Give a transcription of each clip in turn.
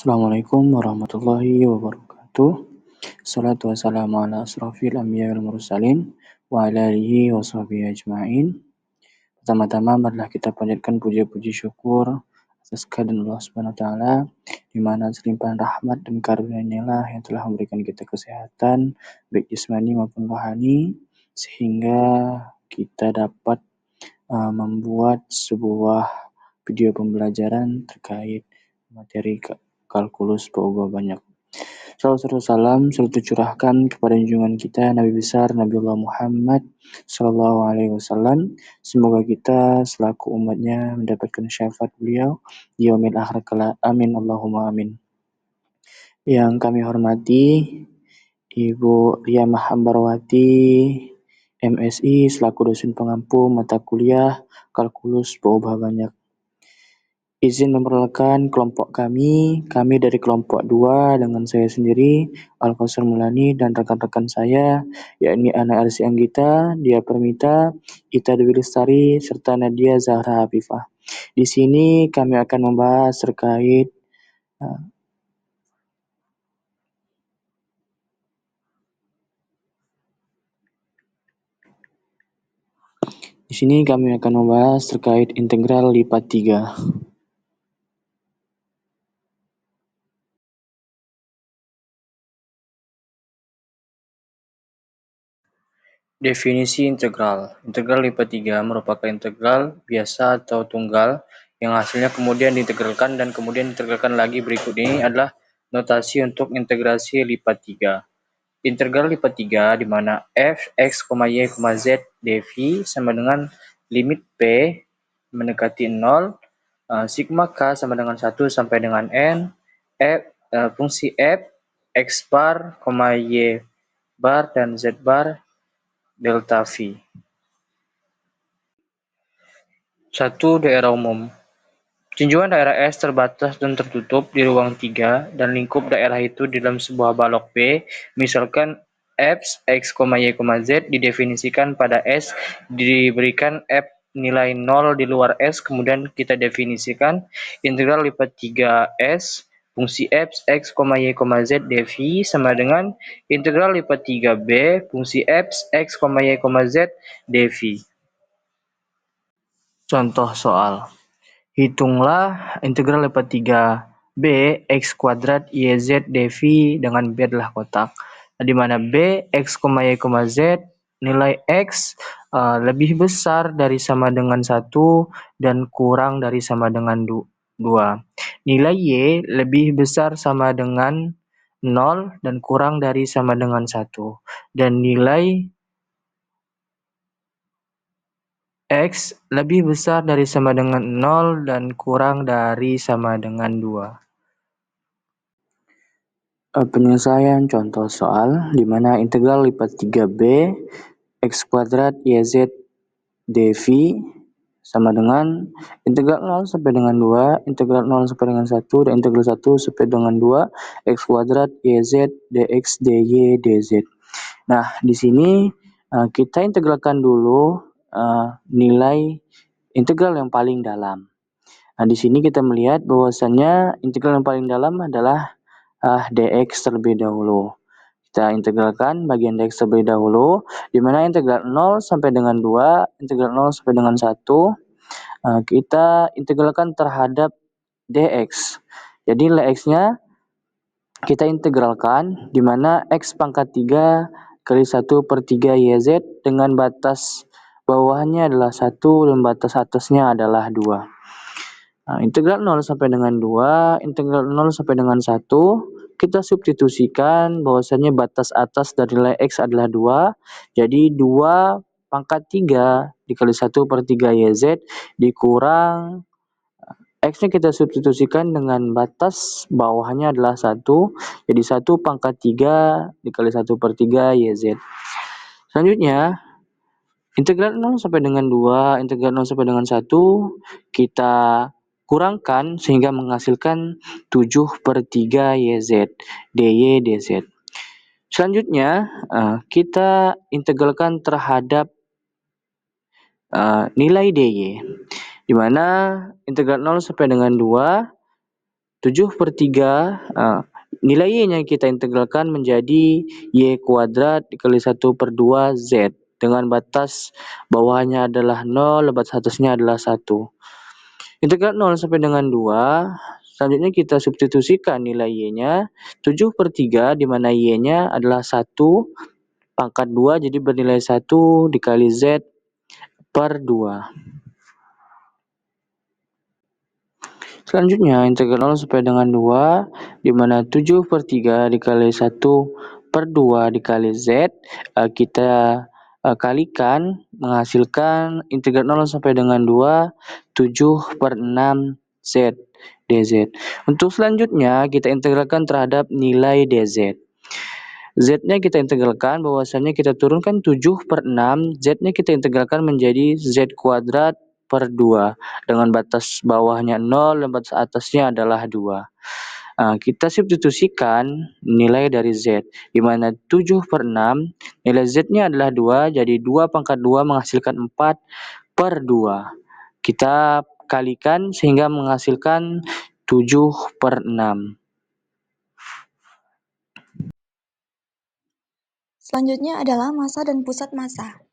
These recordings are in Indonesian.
Assalamualaikum warahmatullahi wabarakatuh. Salatu wassalamu ala asrafil anbiya wal mursalin wa ala alihi wa sahbihi ajma'in. Pertama-tama marilah kita panjatkan puji-puji syukur atas kehadiran Allah Subhanahu wa taala, di mana selimpahan rahmat dan karunia-Nya lah yang telah memberikan kita kesehatan baik jasmani maupun rohani, sehingga kita dapat membuat sebuah video pembelajaran terkait materi kalkulus berupa banyak. Salam selalu tercurahkan kepada junjungan kita Nabi besar Nabiullah Muhammad Sallallahu Alaihi Wasallam. Semoga kita selaku umatnya mendapatkan syafaat beliau di yaumil akhir kelak. Amin Allahumma amin. Yang kami hormati Ibu Ria Mahambarwati MSI selaku dosen pengampu mata kuliah kalkulus berupa banyak. Izin memperkenalkan kelompok kami dari kelompok 2 dengan saya sendiri, Al-Qausar Mulani, dan rekan-rekan saya, yakni Ana Arsi Anggita, Dia Permita, Ita Dewi Lestari, serta Nadia Zahra Hafifah. Di sini kami akan membahas terkait integral lipat 3. Definisi integral. Integral lipat 3 merupakan integral biasa atau tunggal yang hasilnya kemudian diintegralkan dan kemudian diintegralkan lagi. Berikut ini adalah notasi untuk integrasi lipat 3. Integral lipat 3 di mana f, x, y, z dv sama dengan limit p mendekati 0, sigma k sama dengan 1 sampai dengan n, fungsi f, x bar, y bar, dan z bar delta V. 1. Daerah umum. Tinjauan daerah S terbatas dan tertutup di ruang 3 dan lingkup daerah itu di dalam sebuah balok B. Misalkan f, x, y, z didefinisikan pada S, diberikan f nilai 0 di luar S, kemudian kita definisikan integral lipat 3S fungsi f, x, y, z dv sama dengan integral lipat 3b fungsi f, x, y, z dv. Contoh soal. Hitunglah integral lipat 3b x kuadrat yz dv dengan b adalah kotak. Di mana b, x, y, z nilai x lebih besar dari sama dengan 1 dan kurang dari sama dengan 2. Nilai y lebih besar sama dengan 0 dan kurang dari sama dengan 1. Dan nilai x lebih besar dari sama dengan 0 dan kurang dari sama dengan 2. Penyelesaian contoh soal di mana integral lipat 3b x kuadrat yz dv sama dengan integral 0 sampai dengan 2, integral 0 sampai dengan 1, dan integral 1 sampai dengan 2, x kuadrat yz dx dy dz. Nah, di sini kita integralkan dulu nilai integral yang paling dalam. Nah, di sini kita melihat bahwasannya integral yang paling dalam adalah dx terlebih dahulu. Kita integralkan bagian dx terlebih dahulu, di mana integral 0 sampai dengan 2, integral 0 sampai dengan 1, kita integralkan terhadap dx. Jadi nilai x-nya kita integralkan, di mana x pangkat 3 kali 1 per 3 yz dengan batas bawahnya adalah 1 dan batas atasnya adalah 2. Integral 0 sampai dengan 2, integral 0 sampai dengan 1, kita substitusikan bahwasannya batas atas dari nilai x adalah 2, jadi 2 pangkat 3 dikali 1 per 3 yz dikurang x-nya kita substitusikan dengan batas bawahnya adalah 1, jadi 1 pangkat 3 dikali 1 per 3 yz. Selanjutnya, integral 0 sampai dengan 2, integral 0 sampai dengan 1, kita kurangkan sehingga menghasilkan 7 per 3 yz, dy dz. Selanjutnya, kita integralkan terhadap nilai dy, di mana integral 0 sampai dengan 2, 7/3, nilai Y-nya kita integralkan menjadi Y kuadrat dikali 1/2 Z dengan batas bawahnya adalah 0, batas atasnya adalah 1. Integral 0 sampai dengan 2, selanjutnya kita substitusikan nilai Y-nya, 7/3 di mana Y-nya adalah 1 pangkat 2 jadi bernilai 1 dikali Z per 2. Selanjutnya, integral 0 sampai dengan 2, di mana 7/3 dikali 1/2 dikali Z, kita kalikan, menghasilkan integral 0 sampai dengan 2, 7/6 Z dz. Untuk selanjutnya, kita integralkan terhadap nilai dz. Z-nya kita integralkan, bahwasannya kita turunkan 7/6, Z-nya kita integralkan menjadi Z kuadrat per 2, dengan batas bawahnya 0 dan batas atasnya adalah 2. Kita substitusikan nilai dari Z, di mana 7/6, nilai Z-nya adalah 2, jadi 2 pangkat 2 menghasilkan 4/2. Kita kalikan sehingga menghasilkan 7/6. Selanjutnya adalah massa dan pusat massa.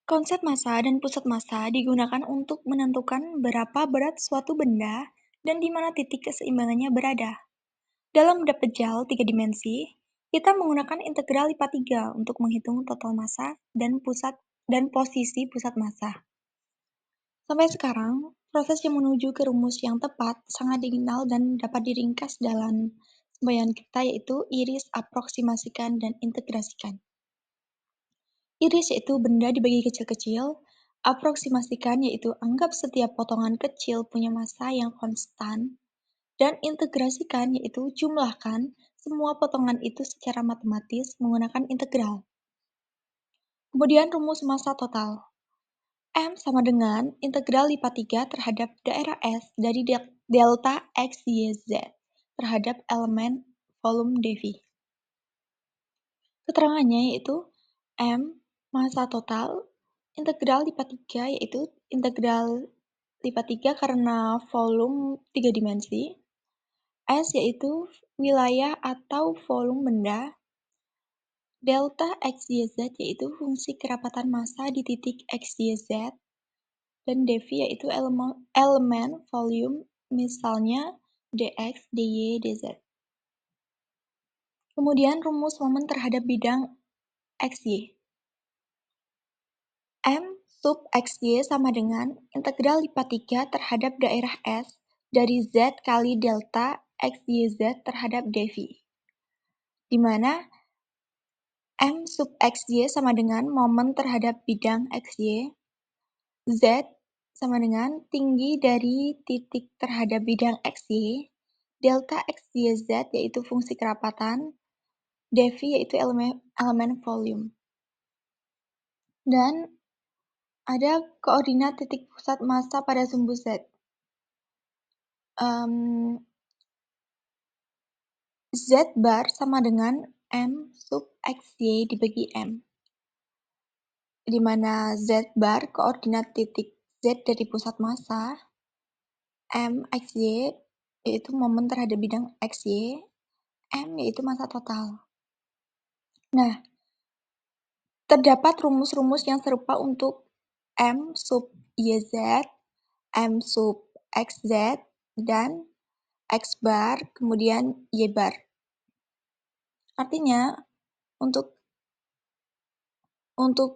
Konsep massa dan pusat massa digunakan untuk menentukan berapa berat suatu benda dan di mana titik keseimbangannya berada. Dalam benda pejal 3 dimensi, kita menggunakan integral lipat 3 untuk menghitung total massa dan posisi pusat massa. Sampai sekarang, proses yang menuju ke rumus yang tepat sangat dikenal dan dapat diringkas dalam semboyan kita, yaitu iris, aproksimasikan, dan integrasikan. Iris yaitu benda dibagi kecil-kecil, aproksimasikan yaitu anggap setiap potongan kecil punya massa yang konstan, dan integrasikan yaitu jumlahkan semua potongan itu secara matematis menggunakan integral. Kemudian rumus massa total. M sama dengan integral lipat 3 terhadap daerah S dari delta X, Y, Z terhadap elemen volume dV. Keterangannya yaitu M massa total integral lipat 3 yaitu integral lipat 3 karena volume 3 dimensi. S yaitu wilayah atau volume benda. Delta X, Y, Z yaitu fungsi kerapatan massa di titik X, Y, Z. Dan dV yaitu elemen volume, misalnya dx, dy, dz. Kemudian rumus momen terhadap bidang xy. M sub xy sama dengan integral lipat 3 terhadap daerah S dari Z kali delta xyz terhadap dV. Di mana M sub xy sama dengan momen terhadap bidang xy, Z sama dengan tinggi dari titik terhadap bidang xy, delta xyz yaitu fungsi kerapatan, dV yaitu elemen volume. Dan ada koordinat titik pusat massa pada sumbu Z. Z bar sama dengan M sub xy dibagi M. Di mana Z bar koordinat titik Z dari pusat massa, M xy yaitu momen terhadap bidang xy, M yaitu massa total. Nah, terdapat rumus-rumus yang serupa untuk M sub YZ, M sub XZ, dan X bar, kemudian Y bar. Artinya, untuk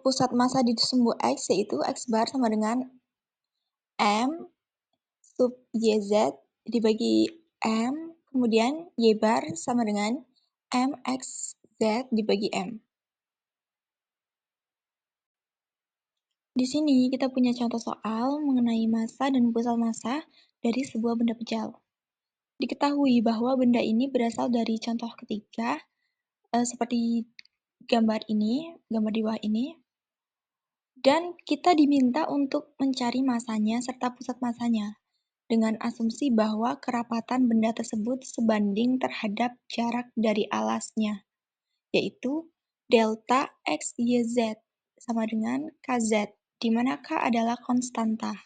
pusat massa di sumbu X yaitu X bar sama dengan M sub YZ dibagi M, kemudian Y bar sama dengan MXZ dibagi M. Di sini kita punya contoh soal mengenai massa dan pusat massa dari sebuah benda pejal. Diketahui bahwa benda ini berasal dari contoh ketiga, seperti gambar di bawah ini. Dan kita diminta untuk mencari massanya serta pusat massanya, dengan asumsi bahwa kerapatan benda tersebut sebanding terhadap jarak dari alasnya, yaitu delta XYZ sama dengan KZ, di mana K adalah konstanta.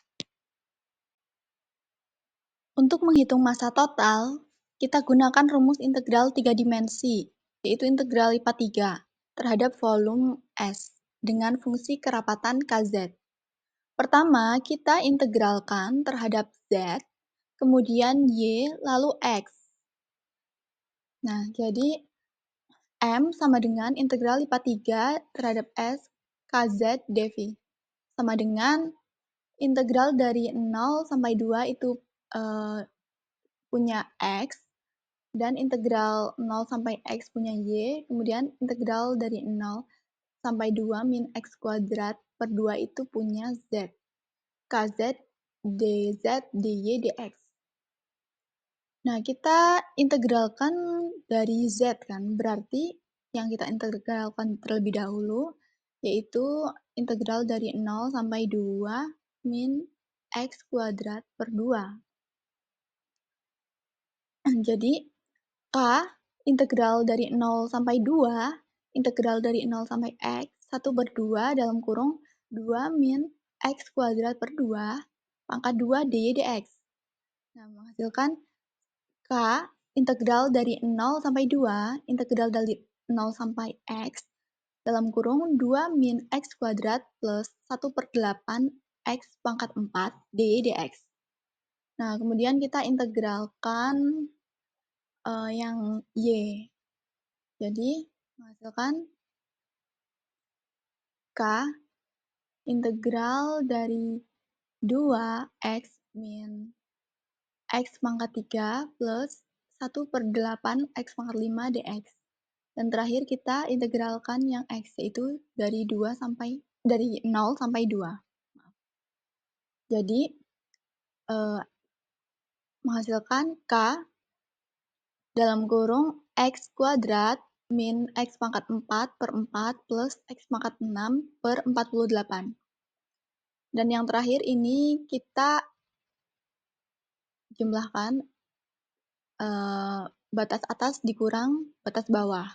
Untuk menghitung massa total, kita gunakan rumus integral 3 dimensi, yaitu integral lipat 3 terhadap volume S dengan fungsi kerapatan Kz. Pertama, kita integralkan terhadap Z, kemudian Y, lalu X. Nah, jadi M sama dengan integral lipat 3 terhadap S Kz dV. Sama dengan integral dari 0 sampai 2 itu punya X, dan integral 0 sampai X punya Y, kemudian integral dari 0 sampai 2 min X kuadrat per 2 itu punya Z. Kz dz dy dx. Nah, kita integralkan dari Z kan, berarti yang kita integralkan terlebih dahulu yaitu integral dari 0 sampai 2 min X kuadrat per 2. Jadi, K integral dari 0 sampai 2, integral dari 0 sampai X, 1 per 2 dalam kurung 2 min X kuadrat per 2 pangkat 2 dy dx. Nah, menghasilkan K integral dari 0 sampai 2, integral dari 0 sampai X, dalam kurung 2 min X kuadrat plus 1 per 8 X pangkat 4 dy dx. Nah, kemudian kita integralkan yang Y. Jadi, menghasilkan K integral dari 2X min X pangkat 3 plus 1 per 8 X pangkat 5 dx. Dan terakhir kita integralkan yang X, yaitu dari 0 sampai 2. Jadi, menghasilkan K dalam kurung X kuadrat min X pangkat 4 per 4 plus X pangkat 6 per 48. Dan yang terakhir ini kita jumlahkan batas atas dikurang batas bawah.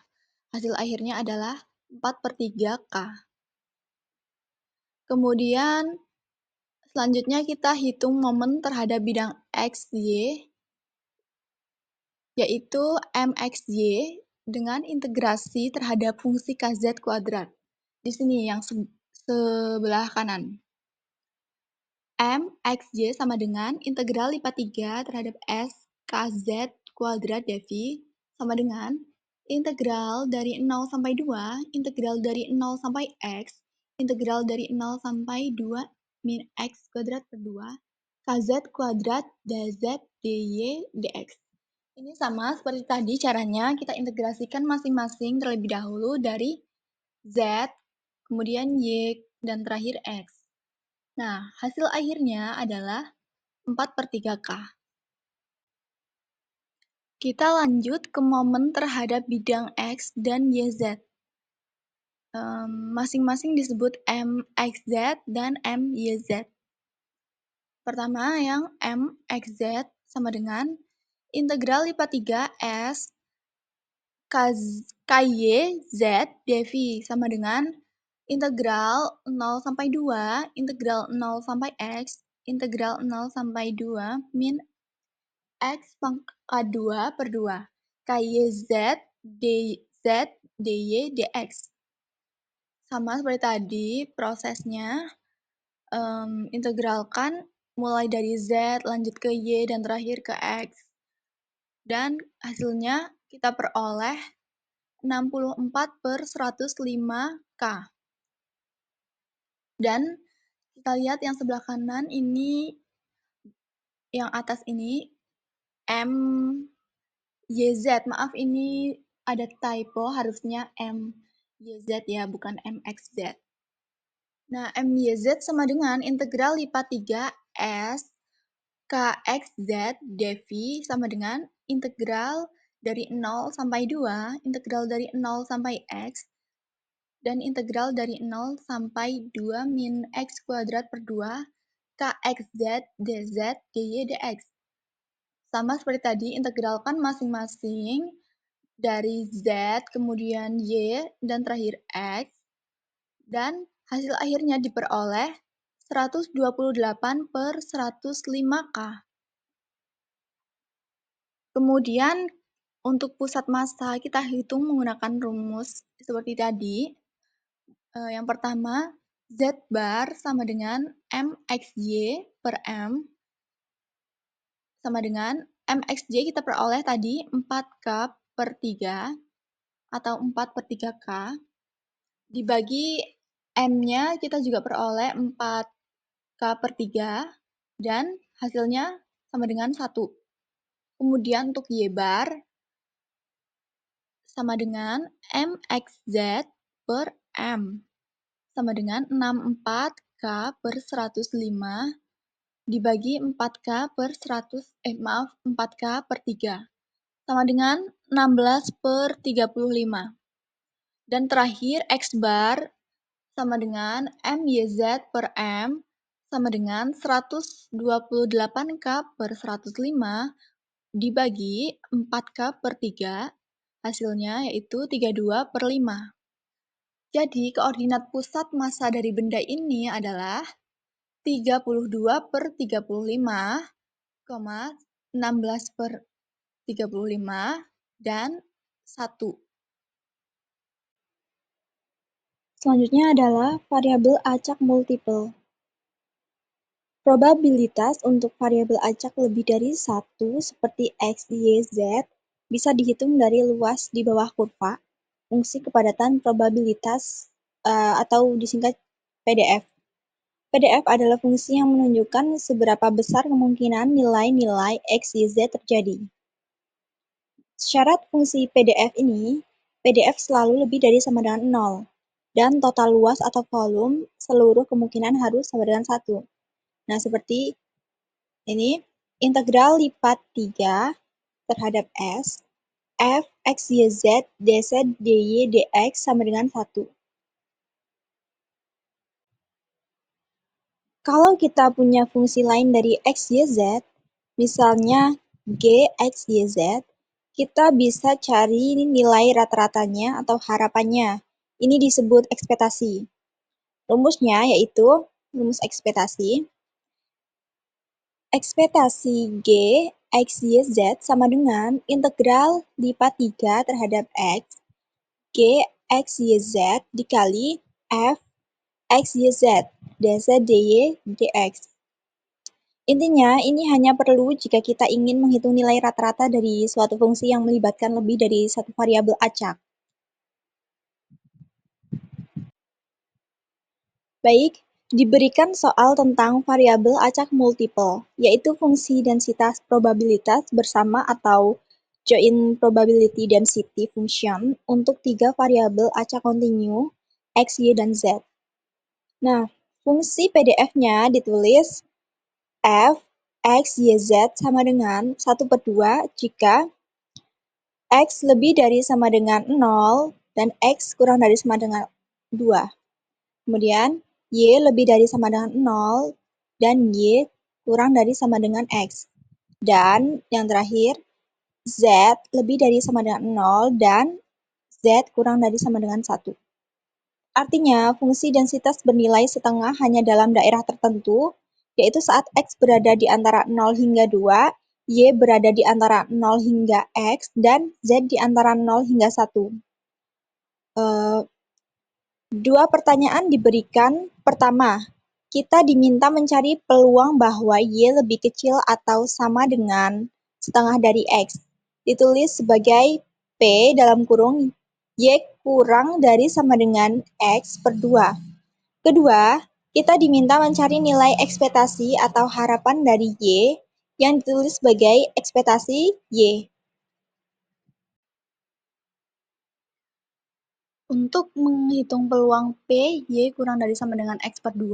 Hasil akhirnya adalah 4 per 3 K. Kemudian selanjutnya kita hitung momen terhadap bidang X, Y, yaitu MXY dengan integrasi terhadap fungsi KZ kuadrat. Di sini yang sebelah kanan. MXY sama dengan integral lipat 3 terhadap S KZ kuadrat dV sama dengan integral dari 0 sampai 2, integral dari 0 sampai X, integral dari 0 sampai 2 min X kuadrat per 2, KZ kuadrat dz dy dx. Ini sama seperti tadi caranya kita integrasikan masing-masing terlebih dahulu dari Z, kemudian Y, dan terakhir X. Nah, hasil akhirnya adalah 4 per 3K. Kita lanjut ke momen terhadap bidang X dan YZ. Masing-masing disebut MXZ dan MYZ. Pertama yang MXZ sama dengan integral lipat 3 S KYZ dV sama dengan integral 0 sampai 2, integral 0 sampai X, integral 0 sampai 2 min X pangkat 2 per 2, KYZ dz dy dx. Sama seperti tadi prosesnya, integralkan mulai dari Z, lanjut ke Y, dan terakhir ke X. Dan hasilnya kita peroleh 64 per 105 K. Dan kita lihat yang sebelah kanan ini, yang atas ini M YZ. Maaf, ini ada typo, harusnya M YZ ya, bukan MXZ. Nah, MYZ sama dengan integral lipat 3 S KXZ dV sama dengan integral dari 0 sampai 2, integral dari 0 sampai X, dan integral dari 0 sampai 2 min X kuadrat per 2 KXZ dz dy dx. Sama seperti tadi, integralkan masing-masing dari Z, kemudian Y, dan terakhir X, dan hasil akhirnya diperoleh 128 per 105 K. Kemudian untuk pusat massa kita hitung menggunakan rumus seperti tadi. Yang pertama, Z bar sama dengan MXY per M sama dengan MXJ kita peroleh tadi 4K per 3 atau 4 per 3K. Dibagi M-nya kita juga peroleh 4K per 3 dan hasilnya sama dengan 1. Kemudian untuk Y bar sama dengan MXZ per M sama dengan 64K per 105 dibagi 4K per 4K per 3 sama dengan 16 per 35. Dan terakhir X bar sama dengan MYZ per M sama dengan 128K per 105 dibagi 4K per 3, hasilnya yaitu 32 per 5. Jadi koordinat pusat massa dari benda ini adalah 32 per 35, 16 per 35, dan 1. Selanjutnya adalah variabel acak multiple. Probabilitas untuk variabel acak lebih dari 1 seperti X, Y, Z bisa dihitung dari luas di bawah kurva, fungsi kepadatan probabilitas atau disingkat PDF. PDF adalah fungsi yang menunjukkan seberapa besar kemungkinan nilai-nilai X, Y, Z terjadi. Syarat fungsi PDF ini, PDF selalu lebih dari sama dengan 0, dan total luas atau volume seluruh kemungkinan harus sama dengan 1. Nah, seperti ini, integral lipat 3 terhadap S, F, X, Y, Z, dz, dy, dx sama dengan 1. Kalau kita punya fungsi lain dari X, Y, Z, misalnya G, X, Y, Z, kita bisa cari nilai rata-ratanya atau harapannya. Ini disebut ekspektasi. Rumusnya yaitu rumus ekspektasi. Ekspektasi G, X, Y, Z sama dengan integral lipat 3 terhadap X, G, X, Y, Z dikali F, X, Y, Z, dz, dy, dx. Intinya, ini hanya perlu jika kita ingin menghitung nilai rata-rata dari suatu fungsi yang melibatkan lebih dari satu variabel acak. Baik, diberikan soal tentang variabel acak multiple, yaitu fungsi densitas probabilitas bersama atau joint probability density function untuk 3 variabel acak kontinu, X, Y, dan Z. Nah, fungsi PDF-nya ditulis F, X, Y, Z sama dengan 1/2 jika X lebih dari sama dengan 0 dan X kurang dari sama dengan 2. Kemudian, Y lebih dari sama dengan 0 dan Y kurang dari sama dengan X. Dan yang terakhir, Z lebih dari sama dengan 0 dan Z kurang dari sama dengan 1. Artinya, fungsi densitas bernilai setengah hanya dalam daerah tertentu, yaitu saat X berada di antara 0 hingga 2, Y berada di antara 0 hingga X, dan Z di antara 0 hingga 1. Dua pertanyaan diberikan. Pertama, kita diminta mencari peluang bahwa Y lebih kecil atau sama dengan setengah dari X. Ditulis sebagai P dalam kurung Y kurang dari sama dengan X per 2. Kedua, kita diminta mencari nilai ekspektasi atau harapan dari Y yang ditulis sebagai ekspektasi Y. Untuk menghitung peluang P, Y kurang dari sama dengan X per 2,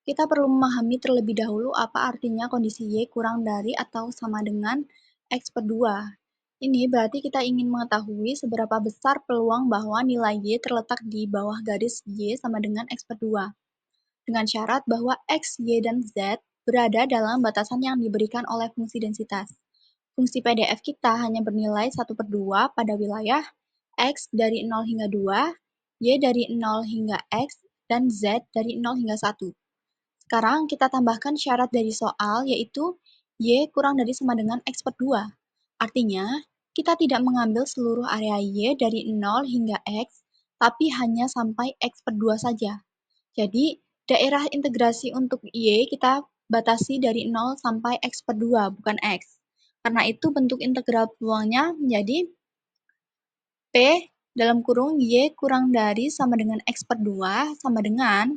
kita perlu memahami terlebih dahulu apa artinya kondisi Y kurang dari atau sama dengan X per 2. Ini berarti kita ingin mengetahui seberapa besar peluang bahwa nilai Y terletak di bawah garis Y sama dengan X per 2. Dengan syarat bahwa X, Y, dan Z berada dalam batasan yang diberikan oleh fungsi densitas. Fungsi PDF kita hanya bernilai 1/2 pada wilayah X dari 0 hingga 2, Y dari 0 hingga X, dan Z dari 0 hingga 1. Sekarang kita tambahkan syarat dari soal yaitu Y kurang dari sama dengan X per 2. Artinya, kita tidak mengambil seluruh area Y dari 0 hingga X, tapi hanya sampai X per 2 saja. Jadi, daerah integrasi untuk Y kita batasi dari 0 sampai X per 2, bukan X. Karena itu bentuk integral peluangnya menjadi P dalam kurung Y kurang dari sama dengan X per 2 sama dengan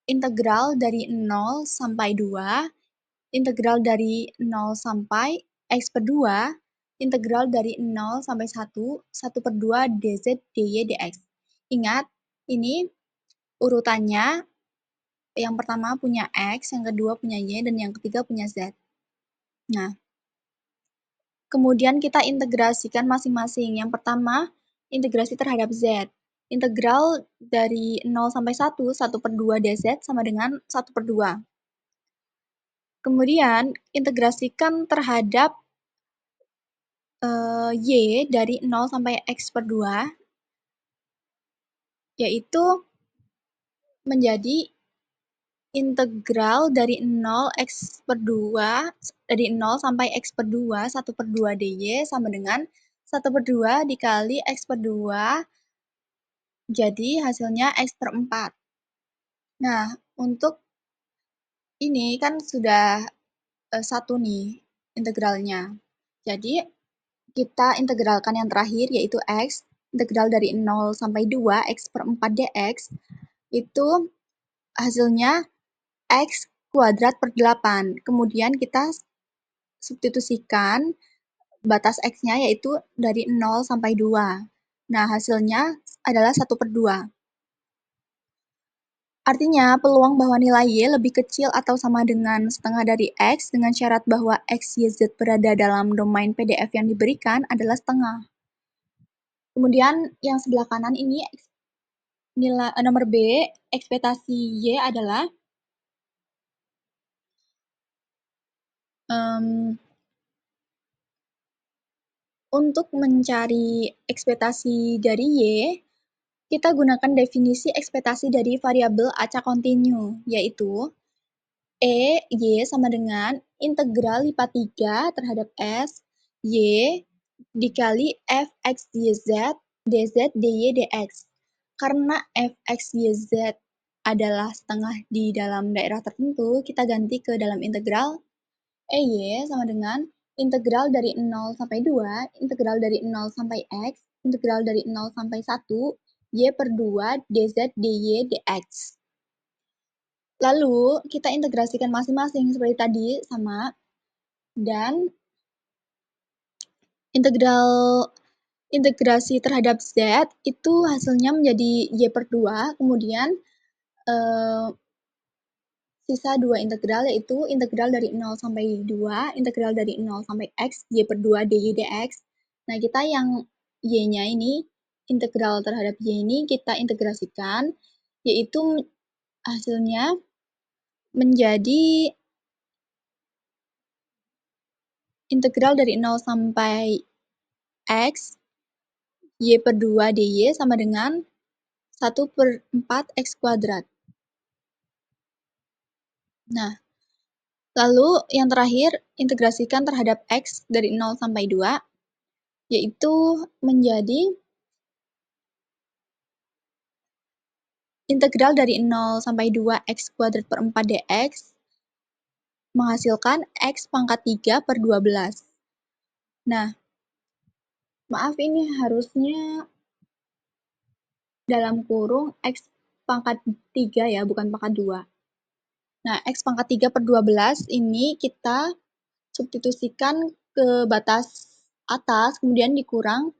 integral dari 0 sampai 2, integral dari 0 sampai X per 2, integral dari 0 sampai 1, 1 per 2 dz, dy, dx. Ingat, ini urutannya yang pertama punya X, yang kedua punya Y, dan yang ketiga punya Z. Nah, kemudian kita integrasikan masing-masing. Yang pertama, integrasi terhadap Z. Integral dari 0 sampai 1, 1 per 2 dz sama dengan 1 per 2. Kemudian, integrasikan terhadap Y dari 0 sampai X per 2, yaitu menjadi integral dari 0 X per 2, dari 0 sampai X per 2, 1 per 2 dy sama dengan 1 per 2 dikali X per 2, jadi hasilnya X per 4. Nah, untuk ini kan sudah satu nih integralnya. Jadi, kita integralkan yang terakhir yaitu X, integral dari 0 sampai 2, X per 4 dx, itu hasilnya X kuadrat per 8. Kemudian kita substitusikan batas X-nya yaitu dari 0 sampai 2. Nah, hasilnya adalah 1 per 2. Artinya, peluang bahwa nilai Y lebih kecil atau sama dengan setengah dari X dengan syarat bahwa X, Y, Z berada dalam domain PDF yang diberikan adalah setengah. Kemudian yang sebelah kanan ini nilai nomor B, ekspektasi Y adalah untuk mencari ekspektasi dari Y, kita gunakan definisi ekspektasi dari variabel acak kontinu, yaitu Y sama dengan integral lipat 3 terhadap S, Y dikali Fx YZ, dz, dy, dx. Karena Fx YZ adalah setengah di dalam daerah tertentu, kita ganti ke dalam integral EY sama dengan integral dari 0 sampai 2, integral dari 0 sampai X, integral dari 0 sampai 1, Y per 2, dz, dy, dx. Lalu, kita integrasikan masing-masing seperti tadi, sama. Dan integrasi terhadap Z itu hasilnya menjadi Y per 2, kemudian sisa dua integral yaitu integral dari 0 sampai 2, integral dari 0 sampai X, Y per 2 dy dx. Nah, kita yang Y-nya ini, integral terhadap Y ini kita integrasikan, yaitu hasilnya menjadi integral dari 0 sampai X, Y per 2 dy sama dengan 1 per 4 X kuadrat. Nah, lalu yang terakhir, integrasikan terhadap X dari 0 sampai 2, yaitu menjadi integral dari 0 sampai 2 X kuadrat per 4 dx, menghasilkan X pangkat 3 per 12. Nah, maaf ini harusnya dalam kurung X pangkat 3 ya, bukan pangkat 2. Nah, X pangkat 3 per 12 ini kita substitusikan ke batas atas, kemudian dikurang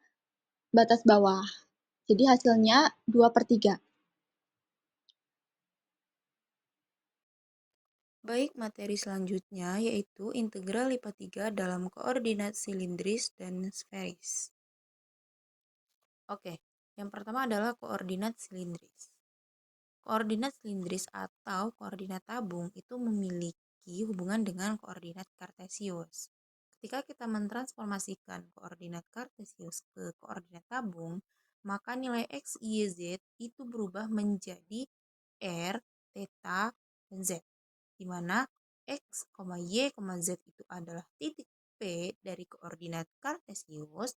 batas bawah. Jadi hasilnya 2 per 3. Baik, materi selanjutnya yaitu integral lipat 3 dalam koordinat silindris dan sferis. Oke, yang pertama adalah koordinat silindris. Koordinat silindris atau koordinat tabung itu memiliki hubungan dengan koordinat kartesius. Ketika kita mentransformasikan koordinat kartesius ke koordinat tabung, maka nilai X, Y, Z itu berubah menjadi R, theta, dan Z, di mana X, Y, Z itu adalah titik P dari koordinat kartesius,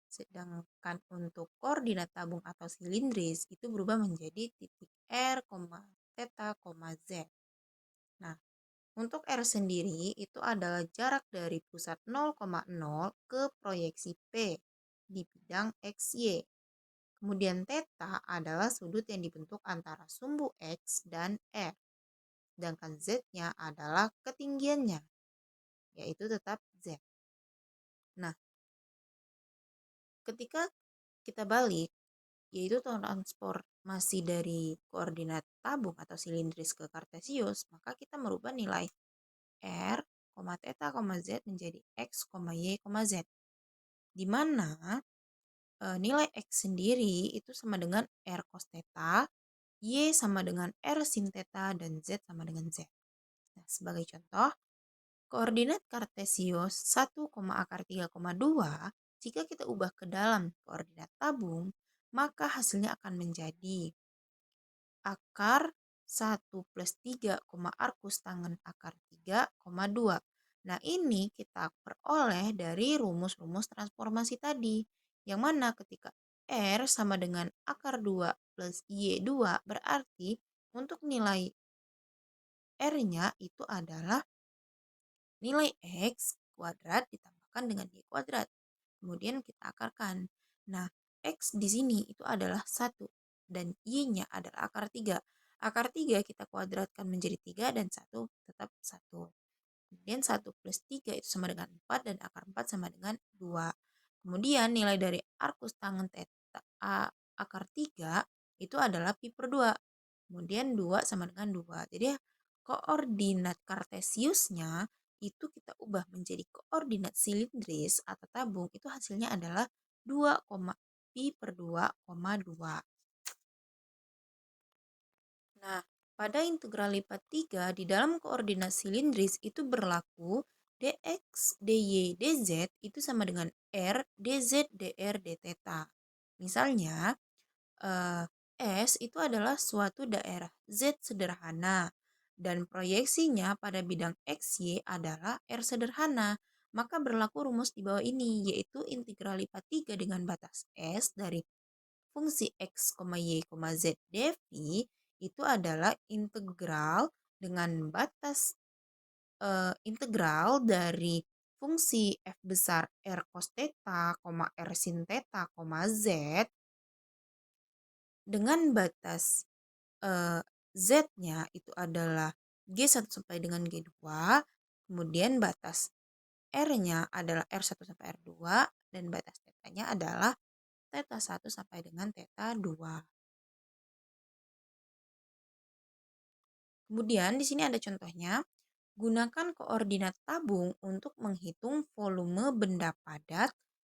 sedangkan untuk koordinat tabung atau silindris itu berubah menjadi titik R, theta, Z. Nah, untuk R sendiri itu adalah jarak dari pusat 0,0 ke proyeksi P di bidang XY. Kemudian theta adalah sudut yang dibentuk antara sumbu X dan R. Sedangkan Z-nya adalah ketinggiannya, yaitu tetap Z. Nah, ketika kita balik, yaitu transformasi dari koordinat tabung atau silindris ke kartesius, maka kita merubah nilai R, theta, Z menjadi X, Y, Z. Di mana nilai X sendiri itu sama dengan R cos theta, Y sama dengan R sin theta, dan Z sama dengan Z. Nah, sebagai contoh, koordinat kartesius 1, akar 3,2, jika kita ubah ke dalam koordinat tabung, maka hasilnya akan menjadi akar 1 plus 3, arcus tangen akar 3,2. Nah, ini kita peroleh dari rumus-rumus transformasi tadi, yang mana ketika R sama dengan akar 2 plus Y2, berarti untuk nilai R-nya itu adalah nilai X kuadrat ditambahkan dengan Y kuadrat. Kemudian kita akarkan. Nah, X di sini itu adalah 1 dan Y-nya adalah akar 3. Akar 3 kita kuadratkan menjadi 3 dan 1 tetap 1. Kemudian 1 plus 3 itu sama dengan 4 dan akar 4 sama dengan 2. Kemudian nilai dari arcus tangen theta akar 3 itu adalah pi per 2. Kemudian 2 sama dengan 2. Jadi koordinat kartesiusnya itu kita ubah menjadi koordinat silindris atau tabung, itu hasilnya adalah 2, pi per 2,2. Nah, pada integral lipat 3 di dalam koordinat silindris itu berlaku dx, dy, dz itu sama dengan r, dz, dr, dθ. Misalnya, S itu adalah suatu daerah Z sederhana dan proyeksinya pada bidang XY adalah R sederhana. Maka berlaku rumus di bawah ini, yaitu integral lipat 3 dengan batas S dari fungsi X, Y, Z dv itu adalah integral dengan batas integral dari fungsi F besar R cos theta, R sin theta, Z dengan batas Z-nya itu adalah G1 sampai dengan G2, kemudian batas R-nya adalah R1 sampai R2, dan batas theta-nya adalah theta 1 sampai dengan theta 2. Kemudian di sini ada contohnya, gunakan koordinat tabung untuk menghitung volume benda padat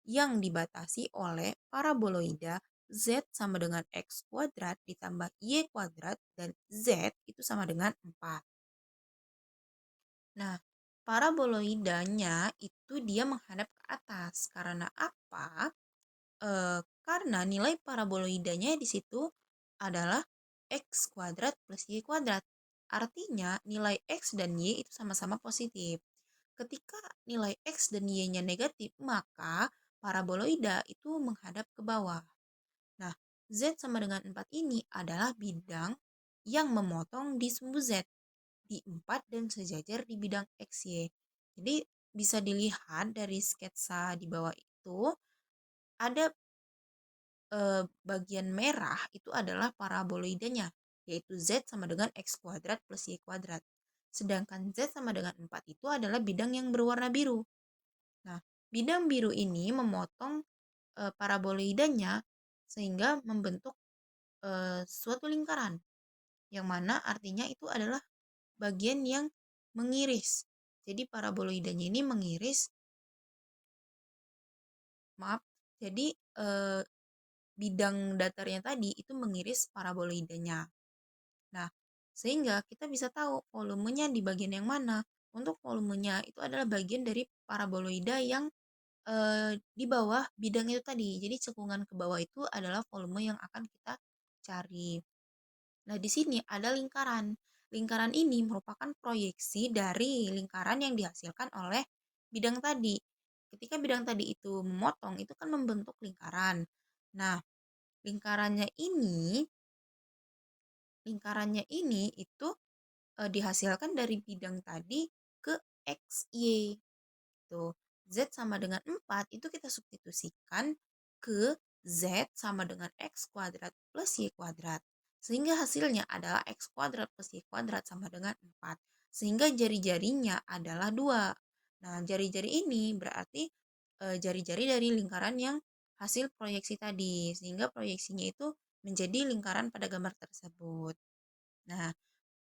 yang dibatasi oleh paraboloida Z sama dengan X kuadrat ditambah Y kuadrat dan Z itu sama dengan 4. Nah, paraboloidanya itu dia menghadap ke atas. Karena apa? Karena nilai paraboloidanya di situ adalah X kuadrat plus Y kuadrat. Artinya nilai X dan Y itu sama-sama positif. Ketika nilai X dan Y-nya negatif, maka paraboloida itu menghadap ke bawah. Nah, Z sama dengan 4 ini adalah bidang yang memotong di sumbu Z di 4 dan sejajar di bidang XY. Jadi bisa dilihat dari sketsa di bawah itu ada bagian merah itu adalah paraboloidanya, yaitu Z sama dengan X kuadrat plus Y kuadrat. Sedangkan Z sama dengan 4 itu adalah bidang yang berwarna biru. Nah, bidang biru ini memotong paraboloidanya sehingga membentuk suatu lingkaran, yang mana artinya itu adalah bagian yang mengiris. Jadi paraboloidanya ini mengiris, jadi bidang datarnya tadi itu mengiris paraboloidanya. Nah, sehingga kita bisa tahu volumenya di bagian yang mana. Untuk volumenya itu adalah bagian dari paraboloida yang di bawah bidang itu tadi. Jadi cekungan ke bawah itu adalah volume yang akan kita cari. Nah, di sini ada lingkaran. Lingkaran ini merupakan proyeksi dari lingkaran yang dihasilkan oleh bidang tadi. ketika bidang tadi itu memotong, itu kan membentuk lingkaran. Nah, lingkarannya ini itu dihasilkan dari bidang tadi ke X, Y. Tuh, Z sama dengan 4 itu kita substitusikan ke Z sama dengan X kuadrat plus Y kuadrat. Sehingga hasilnya adalah X kuadrat plus Y kuadrat sama dengan 4. Sehingga jari-jarinya adalah 2. Nah, jari-jari ini berarti jari-jari dari lingkaran yang hasil proyeksi tadi. Sehingga proyeksinya itu menjadi lingkaran pada gambar tersebut. Nah,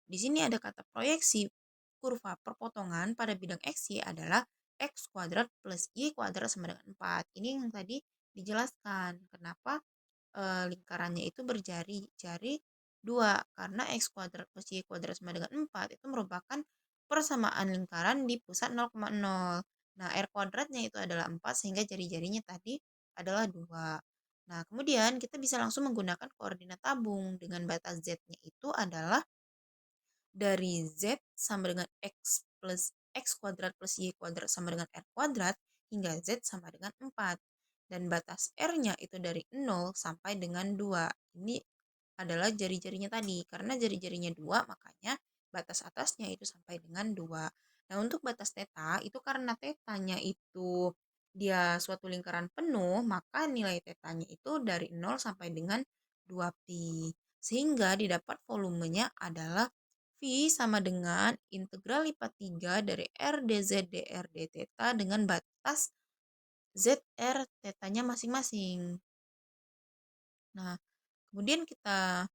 di sini ada kata proyeksi kurva perpotongan pada bidang XY adalah X kuadrat plus Y kuadrat sama dengan 4. Ini yang tadi dijelaskan. Kenapa lingkarannya itu berjari-jari 2. Karena X kuadrat plus Y kuadrat sama dengan 4 itu merupakan persamaan lingkaran di pusat 0,0. Nah, R kuadratnya itu adalah 4 sehingga jari-jarinya tadi adalah 2. Nah, kemudian kita bisa langsung menggunakan koordinat tabung dengan batas Z-nya itu adalah dari Z sama dengan X plus X kuadrat plus Y kuadrat sama dengan R kuadrat hingga Z sama dengan 4. Dan batas R-nya itu dari 0 sampai dengan 2. Ini adalah jari-jarinya tadi. Karena jari-jarinya 2, makanya batas atasnya itu sampai dengan 2. Nah, untuk batas theta, itu karena tetanya itu dia suatu lingkaran penuh, maka nilai tetanya itu dari 0 sampai dengan 2pi. Sehingga didapat volumenya adalah V sama dengan integral lipat 3 dari R dz dr d theta dengan batas ZR tetanya masing-masing. Nah, kemudian kita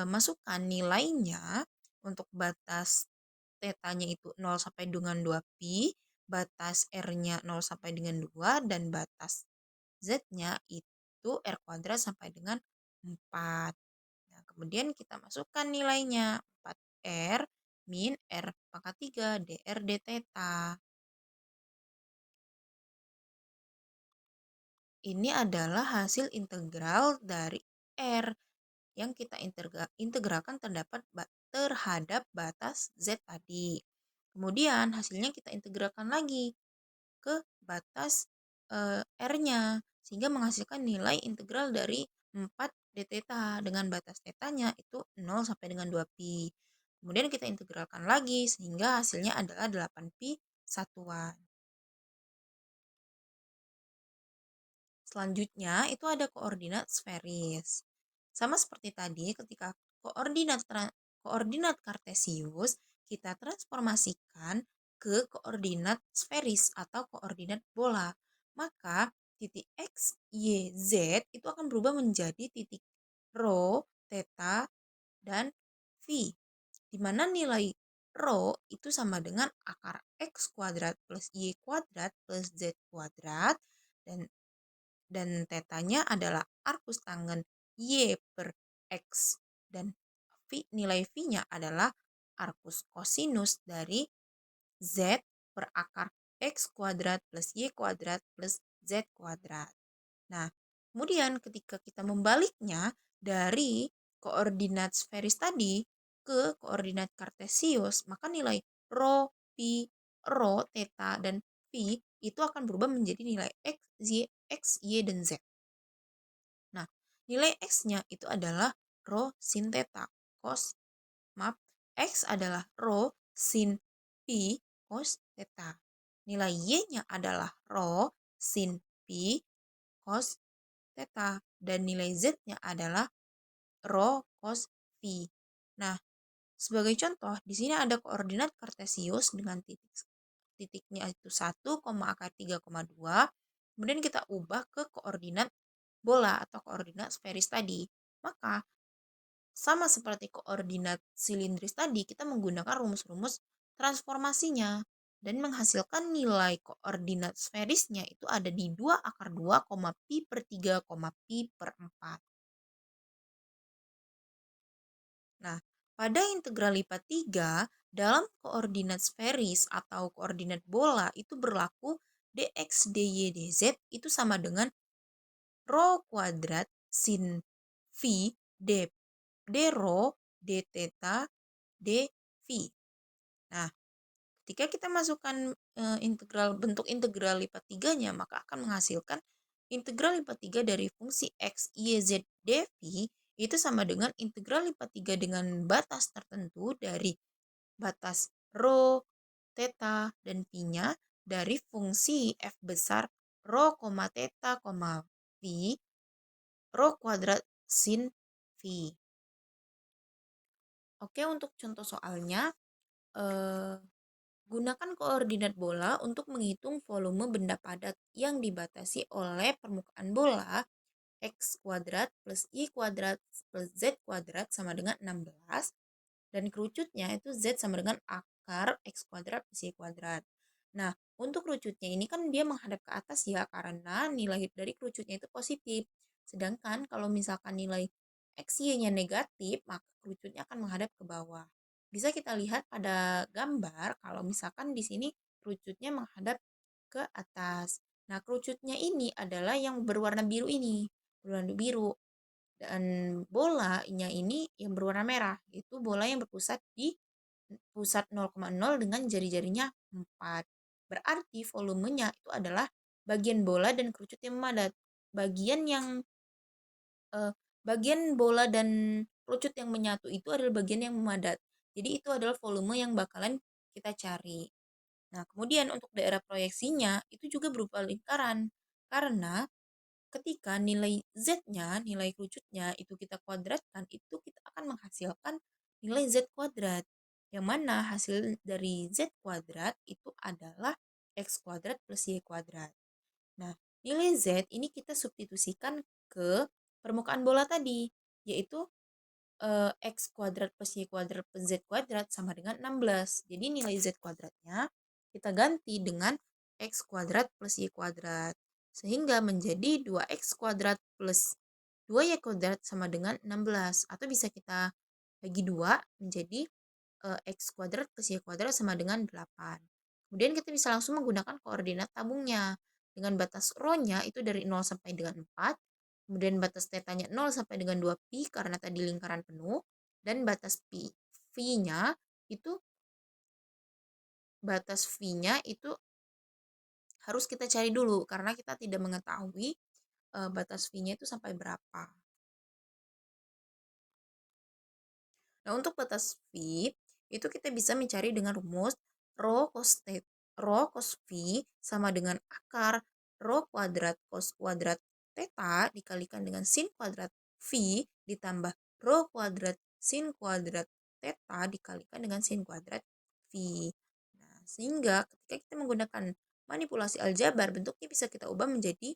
masukkan nilainya untuk batas tetanya itu 0 sampai dengan 2pi, batas R-nya 0 sampai dengan 2, dan batas Z-nya itu R kuadrat sampai dengan 4. Nah, kemudian kita masukkan nilainya 4R min R pangkat 3 dr d theta. Ini adalah hasil integral dari R yang kita integralkan terhadap batas Z tadi. Kemudian hasilnya kita integralkan lagi ke batas R-nya sehingga menghasilkan nilai integral dari 4 d theta dengan batas tetanya itu 0 sampai dengan 2pi. Kemudian kita integralkan lagi sehingga hasilnya adalah 8pi satuan. Selanjutnya itu ada koordinat sferis. Sama seperti tadi ketika koordinat kartesius kita transformasikan ke koordinat sferis atau koordinat bola. Maka titik X, Y, Z itu akan berubah menjadi titik rho, theta, dan phi. Di mana nilai rho itu sama dengan akar X kuadrat plus Y kuadrat plus Z kuadrat, dan tetanya adalah arkus tangen Y per X, dan nilai V-nya adalah arkus kosinus dari Z per akar X kuadrat plus Y kuadrat plus Z kuadrat. Nah, kemudian ketika kita membaliknya dari koordinat sferis tadi ke koordinat kartesius, maka nilai rho, pi, rho, theta, dan phi itu akan berubah menjadi nilai X, Y, dan Z. Nah, nilai X-nya itu adalah rho sin theta X adalah rho sin pi cos theta. Nilai Y-nya adalah rho sin pi cos theta, dan nilai Z-nya adalah rho cos phi. Nah, sebagai contoh, di sini ada koordinat kartesius dengan titiknya itu 1, akar 3,2. Kemudian kita ubah ke koordinat bola atau koordinat sferis tadi. Maka sama seperti koordinat silindris tadi, kita menggunakan rumus-rumus transformasinya dan menghasilkan nilai koordinat sferisnya itu ada di 2 akar 2, pi per 3, pi per 4. Nah, pada integral lipat 3, dalam koordinat sferis atau koordinat bola itu berlaku dx, dy, dz itu sama dengan rho kuadrat sin phi d rho d theta d phi. Nah, Ketika kita masukkan bentuk integral lipat 3-nya, maka akan menghasilkan integral lipat 3 dari fungsi x, y, z, dv itu sama dengan integral lipat 3 dengan batas tertentu dari batas rho, theta, dan phi-nya dari fungsi f besar rho, theta, phi, rho kuadrat sin phi. Oke, untuk contoh soalnya, gunakan koordinat bola untuk menghitung volume benda padat yang dibatasi oleh permukaan bola x kuadrat plus y kuadrat plus z kuadrat sama dengan 16 dan kerucutnya itu z sama dengan akar x kuadrat plus y kuadrat. Nah, untuk kerucutnya ini kan dia menghadap ke atas ya karena nilai dari kerucutnya itu positif. Sedangkan kalau misalkan nilai x y-nya negatif, maka kerucutnya akan menghadap ke bawah. Bisa kita lihat pada gambar kalau misalkan di sini kerucutnya menghadap ke atas. Nah, kerucutnya ini adalah yang berwarna biru ini, berwarna biru. Dan bolanya ini yang berwarna merah, itu bola yang berpusat di pusat 0,0 dengan jari-jarinya 4. Berarti volumenya itu adalah bagian bola dan kerucut yang memadat. Bagian bola dan kerucut yang menyatu itu adalah bagian yang memadat. Jadi itu adalah volume yang bakalan kita cari. Nah, kemudian untuk daerah proyeksinya itu juga berupa lingkaran. Karena ketika nilai Z-nya, nilai kerucutnya itu kita kuadratkan, itu kita akan menghasilkan nilai Z kuadrat. Yang mana hasil dari Z kuadrat itu adalah X kuadrat plus Y kuadrat. Nah, nilai Z ini kita substitusikan ke permukaan bola tadi, yaitu X kuadrat plus Y kuadrat plus Z kuadrat sama dengan 16. Jadi nilai Z kuadratnya kita ganti dengan X kuadrat plus Y kuadrat. Sehingga menjadi 2X kuadrat plus 2Y kuadrat sama dengan 16. Atau bisa kita bagi 2 menjadi X kuadrat plus Y kuadrat sama dengan 8. Kemudian kita bisa langsung menggunakan koordinat tabungnya. Dengan batas rho-nya itu dari 0 sampai dengan 4. Kemudian batas tetanya 0 sampai dengan 2pi karena tadi lingkaran penuh. Dan batas phi-nya itu harus kita cari dulu karena kita tidak mengetahui batas phi-nya itu sampai berapa. Nah, untuk batas phi itu kita bisa mencari dengan rumus rho cos phi sama dengan akar rho kuadrat cos kuadrat theta dikalikan dengan sin kuadrat phi ditambah rho kuadrat sin kuadrat theta dikalikan dengan sin kuadrat phi. Nah, sehingga ketika kita menggunakan manipulasi aljabar, bentuknya bisa kita ubah menjadi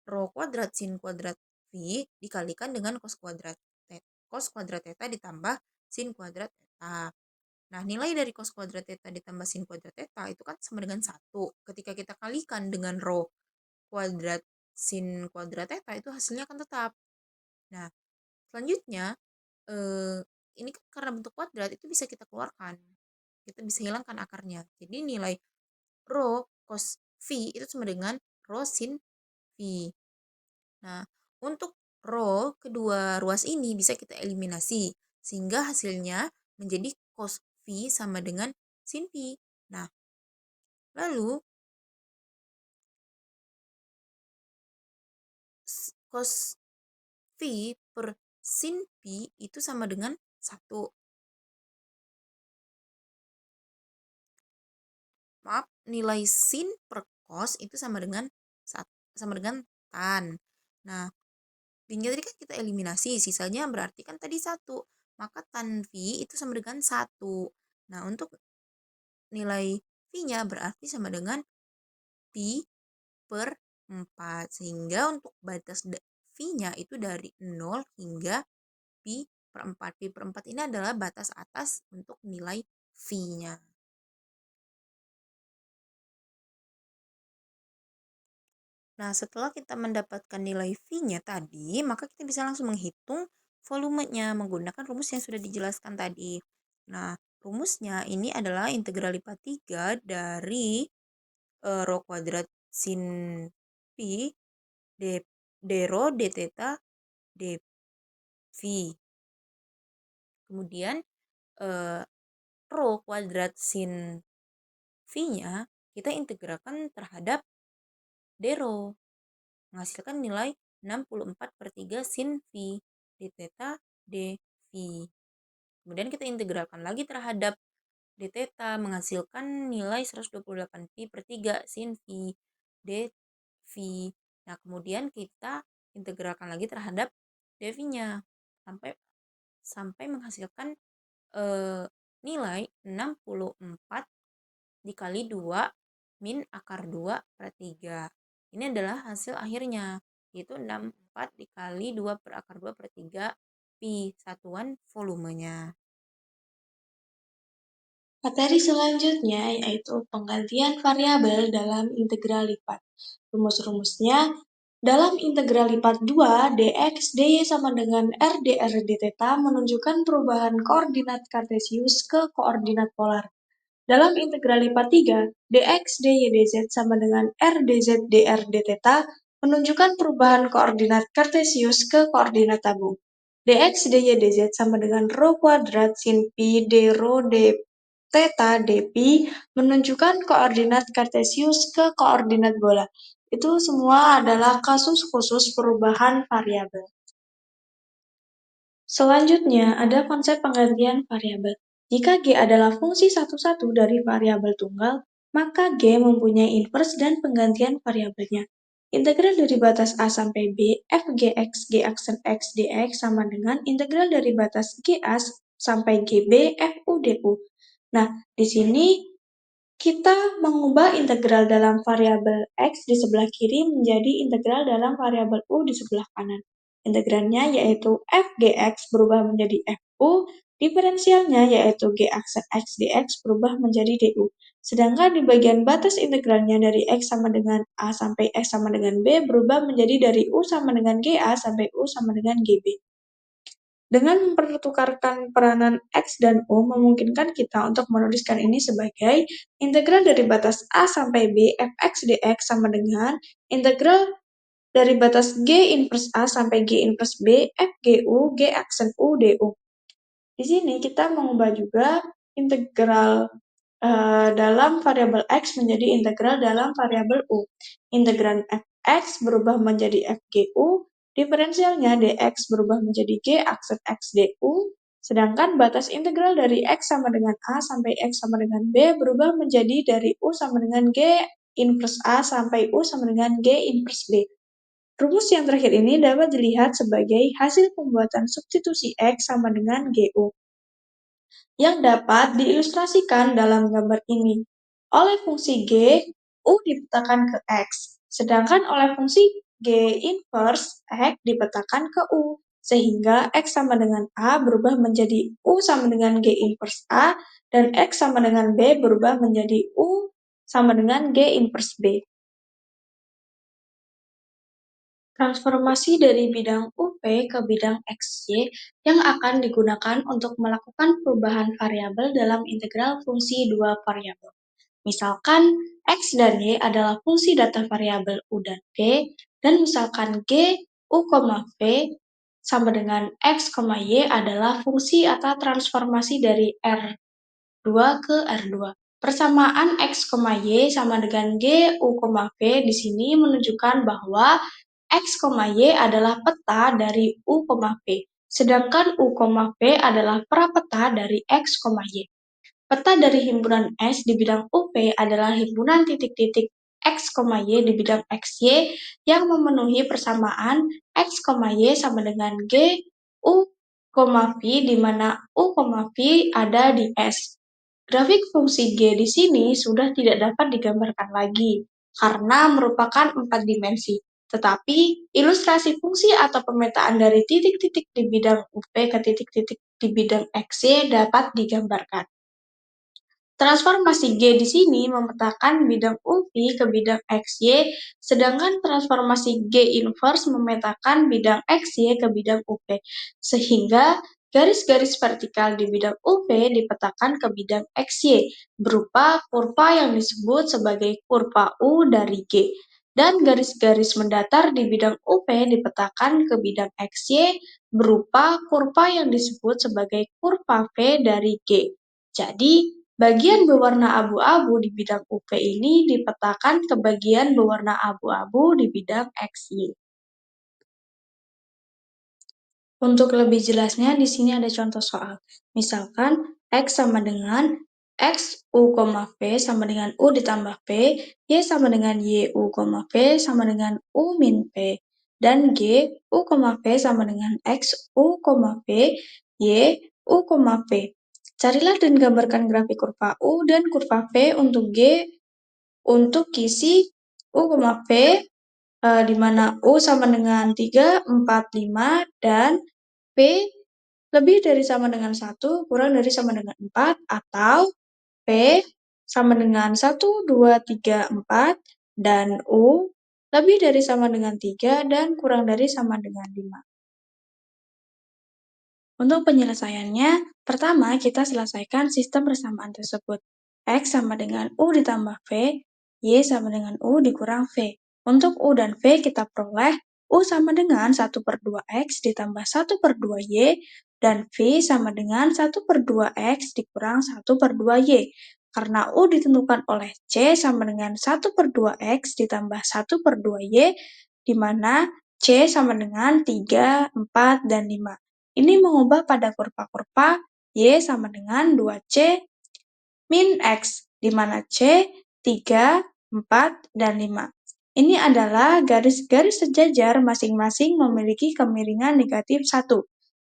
rho kuadrat sin kuadrat phi dikalikan dengan cos kuadrat theta ditambah sin kuadrat theta. Nah, nilai dari cos kuadrat theta ditambah sin kuadrat theta itu kan sama dengan 1. Ketika kita kalikan dengan rho kuadrat sin kuadrat theta itu hasilnya akan tetap. Nah, selanjutnya ini kan karena bentuk kuadrat itu bisa kita keluarkan. Kita bisa hilangkan akarnya. Jadi nilai rho cos phi itu sama dengan rho sin phi. Nah, untuk rho kedua ruas ini bisa kita eliminasi sehingga hasilnya menjadi cos phi sama dengan sin phi. Nah, lalu cos phi per sin phi itu sama dengan 1. Maaf, nilai sin per cos itu sama dengan tan. Nah, tinggal tadi kan kita eliminasi, sisanya berarti kan tadi 1. Maka tan phi itu sama dengan 1. Nah, untuk nilai phi-nya berarti sama dengan pi per 4. Sehingga untuk batas phi-nya itu dari 0 hingga pi per 4. Pi per 4 ini adalah batas atas untuk nilai phi-nya. Nah, setelah kita mendapatkan nilai phi-nya tadi, maka kita bisa langsung menghitung volumenya menggunakan rumus yang sudah dijelaskan tadi. Nah, rumusnya ini adalah integral lipat 3 dari rho kuadrat sin pi d rho d theta d phi. Kemudian rho kuadrat sin V-nya kita integralkan terhadap d rho, menghasilkan nilai 64/3 sin V d theta dV. Kemudian kita integralkan lagi terhadap d theta, menghasilkan nilai 128pi/3 sin V dV. Nah, kemudian kita integralkan lagi terhadap dV-nya sampai menghasilkan nilai 64 dikali 2 min akar 2/3. Ini adalah hasil akhirnya, yaitu 64 dikali 2/akar 2/3 pi, satuan volumenya. Materi selanjutnya yaitu penggantian variabel dalam integral lipat. Rumus-rumusnya, dalam integral lipat 2, dx dy sama dengan r dr dθ menunjukkan perubahan koordinat kartesius ke koordinat polar. Dalam integral lipat 3, dx dy dz sama dengan r dz dr dθ menunjukkan perubahan koordinat kartesius ke koordinat tabung. Dx dy dz sama dengan rho kuadrat sin pi d rho d theta dpi menunjukkan koordinat kartesius ke koordinat bola. Itu semua adalah kasus khusus perubahan variabel. Selanjutnya, ada konsep penggantian variabel. Jika G adalah fungsi satu-satu dari variabel tunggal, maka G mempunyai invers dan penggantian variabelnya. Integral dari batas A sampai B, f gx, g aksen x dx sama dengan integral dari batas GA sampai GB, f u du. Nah, di sini kita mengubah integral dalam variabel x di sebelah kiri menjadi integral dalam variabel u di sebelah kanan. Integralnya yaitu f gx berubah menjadi fu, diferensialnya yaitu g aksen x dx berubah menjadi du. Sedangkan di bagian batas integralnya dari x sama dengan a sampai x sama dengan b berubah menjadi dari u sama dengan ga sampai u sama dengan gb. Dengan mempertukarkan peranan x dan u memungkinkan kita untuk menuliskan ini sebagai integral dari batas a sampai b fx dx sama dengan integral dari batas g inverse a sampai g inverse b f gu g aksen u du. Di sini kita mengubah juga integral dalam variabel x menjadi integral dalam variabel u. Integral fx berubah menjadi fgu, diferensialnya dx berubah menjadi g aksen x du, sedangkan batas integral dari x sama dengan a sampai x sama dengan b berubah menjadi dari u sama dengan g inverse a sampai u sama dengan g inverse b. Rumus yang terakhir ini dapat dilihat sebagai hasil pembuatan substitusi x sama dengan gu yang dapat diilustrasikan dalam gambar ini. Oleh fungsi g, u dipetakan ke x, sedangkan oleh fungsi g inverse x dipetakan ke u, sehingga x sama dengan a berubah menjadi u sama dengan g inverse a, dan x sama dengan b berubah menjadi u sama dengan g inverse b. Transformasi dari bidang UP ke bidang XY yang akan digunakan untuk melakukan perubahan variabel dalam integral fungsi dua variabel. Misalkan X dan Y adalah fungsi data variabel U dan V, dan misalkan G, U, V sama dengan X, Y adalah fungsi atau transformasi dari R2 ke R2. Persamaan X, Y sama dengan G, U, V di sini menunjukkan bahwa X, Y adalah peta dari U, V, sedangkan U, V adalah prapeta dari X, Y. Peta dari himpunan S di bidang UP adalah himpunan titik-titik X, Y di bidang XY yang memenuhi persamaan X, Y sama dengan G, U, V di mana U, V ada di S. Grafik fungsi G di sini sudah tidak dapat digambarkan lagi karena merupakan 4 dimensi. Tetapi ilustrasi fungsi atau pemetaan dari titik-titik di bidang UP ke titik-titik di bidang XY dapat digambarkan. Transformasi G di sini memetakan bidang UV ke bidang XY, sedangkan transformasi G inverse memetakan bidang XY ke bidang UV, sehingga garis-garis vertikal di bidang UV dipetakan ke bidang XY, berupa kurva yang disebut sebagai kurva U dari G, dan garis-garis mendatar di bidang UV dipetakan ke bidang XY, berupa kurva yang disebut sebagai kurva V dari G. Jadi, bagian berwarna abu-abu di bidang UP ini dipetakan ke bagian berwarna abu-abu di bidang XY. Untuk lebih jelasnya, di sini ada contoh soal. Misalkan, X sama dengan X U, V sama dengan U ditambah P, Y sama dengan Y U, V sama dengan U min P, dan G U, V sama dengan X U, V, Y U, V. Carilah dan gambarkan grafik kurva U dan kurva V untuk G untuk kisi U, V, di mana U sama dengan 3, 4, 5, dan P lebih dari sama dengan 1, kurang dari sama dengan 4, atau P sama dengan 1, 2, 3, 4, dan U lebih dari sama dengan 3 dan kurang dari sama dengan 5. Untuk penyelesaiannya, pertama kita selesaikan sistem persamaan tersebut. X sama dengan U ditambah V, Y sama dengan U dikurang V. Untuk U dan V kita peroleh U sama dengan 1 per 2X ditambah 1 per 2Y, dan V sama dengan 1 per 2X dikurang 1 per 2Y. Karena U ditentukan oleh C sama dengan 1 per 2X ditambah 1 per 2Y, di mana C sama dengan 3, 4, dan 5. Ini mengubah pada kurva-kurva Y sama dengan 2C min X, di mana C 3, 4, dan 5. Ini adalah garis-garis sejajar masing-masing memiliki kemiringan negatif 1.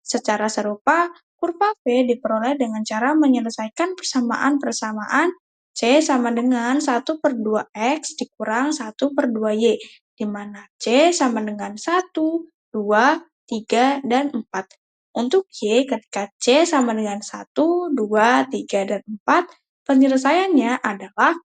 Secara serupa, kurva V diperoleh dengan cara menyelesaikan persamaan-persamaan C sama dengan 1 per 2X dikurang 1 per 2Y, di mana C sama dengan 1, 2, 3, dan 4. Untuk Y, ketika C sama dengan 1, 2, 3, dan 4, penyelesaiannya adalah